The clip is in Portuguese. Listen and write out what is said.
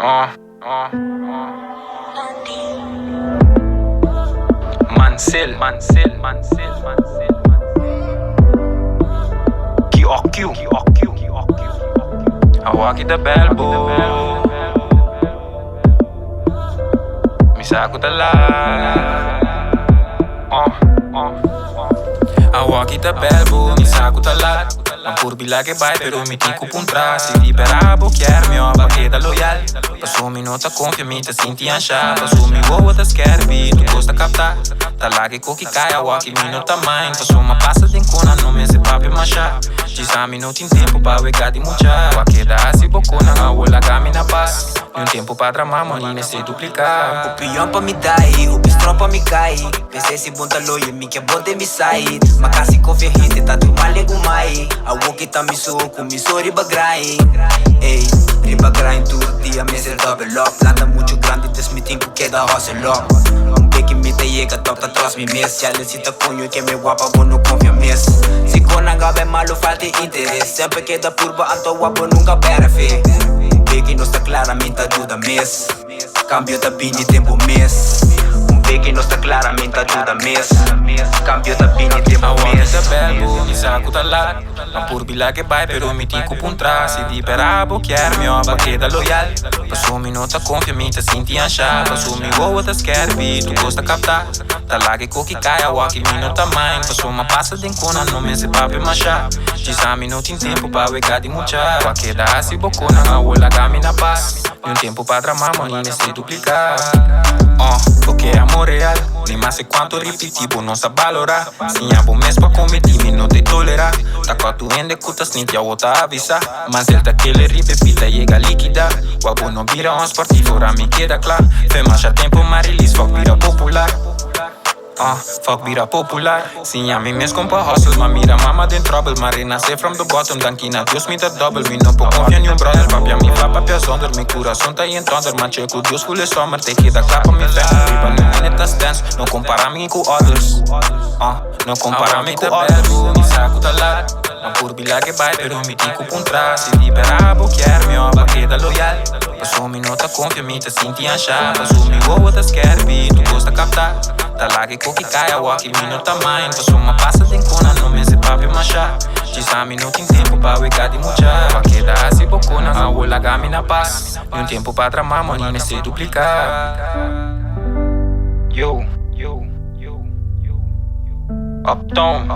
Oh, oh, oh. Mansell. QOQ. I walk in the bellboy. Misako tala. I walk in the bellboy. Misako tala. Am purbi che vai però mi tico puntra. Si libera bocchier mio perché da loyal. Passo un minuto a confia mi te sinti ansha. Passo mi uovo te scherbi tu costa capta. Tala che cochi caia walk minuto a mind. Passo ma passa d'incuna non me se proprio masha. Ci sa minuti in tempo pa vega di mucha. Qualche da si bocona ma vuoi la camina pass. E un tempo pa dramma ne se duplica. O pion pa mi dai, o bistro pa mi cai. Pensei si bun taloie mi che bote mi sai. Ma casi confia hit ta tu male gumai. A woki ta mi so ku mi so riba grind. Ey, riba grind tutti a mese double up. Planta mucho grande des mi tempo che da hustle up. Un beki mi te llega top ta tras mi mes. Ya le cita coño que me guapa vos no confia mes. Si con agabe malo falta interesse. Sempre que da purba anto guapo nunca perde fe. Que não está claramente ajuda mês. Cambio da bini tempo mês. Que não está claramente ajuda mês. Cambio da bini tempo mês. A bello, mi saco tala. Am purbi che vai però mi tico puntra. Si libera bocchier mio perché da loyal. Passo un minuto a confia mi te sinti ansha. Passo mi uovo te scherbi tu costa capta. Tala che cochi caia walk minuto a mind. Passo ma passa d'incuna non me se proprio masha. Ci sa minuti in tempo pa vega di mucha. Qualche da si bocona ma vuoi la camina pass. E un tempo pa dramma ne se duplica. Ok amor real. Prima se quanto ripetitivo non sa valorar. Siamo mesmo a commetimi non te tolera. Ta qua tu ende cuta snit ya wota avisa. Ma zelta che le ripepita llega liquida. Wabo no bira un sportivo ora mi queda clar. Fema a tempo ma release fuck bira popular. Fuck bira popular. Signami mes compa hustles ma mira mama den trouble. Ma renasce from the bottom dankina Dios mi da double. Mi no po confia ni un brother. Papia mi fa papia zonder. Mi cura sunt ai entonder. Ma ce cu Dios full summer. Te che da clapa mi fan. Riba nu mine ta stance. Non comparami cu others. Non comparami cu others. Mi saco tala. Am purbi che vai però mi tico puntra. Si libera bocchier mio perché da loyal. Passo un minuto a confia mi te sinti ansha. Passo mi uovo te scherbi tu costa capta. Tala che cochi caia walk minuto a mind. Passo ma passa d'incuna non me se proprio masha. Ci sa minuti in tempo pa vega di mucha. Qualche da si bocona ma vuoi la camina pass. E un tempo pa dramma ne se duplica. Yo Uptown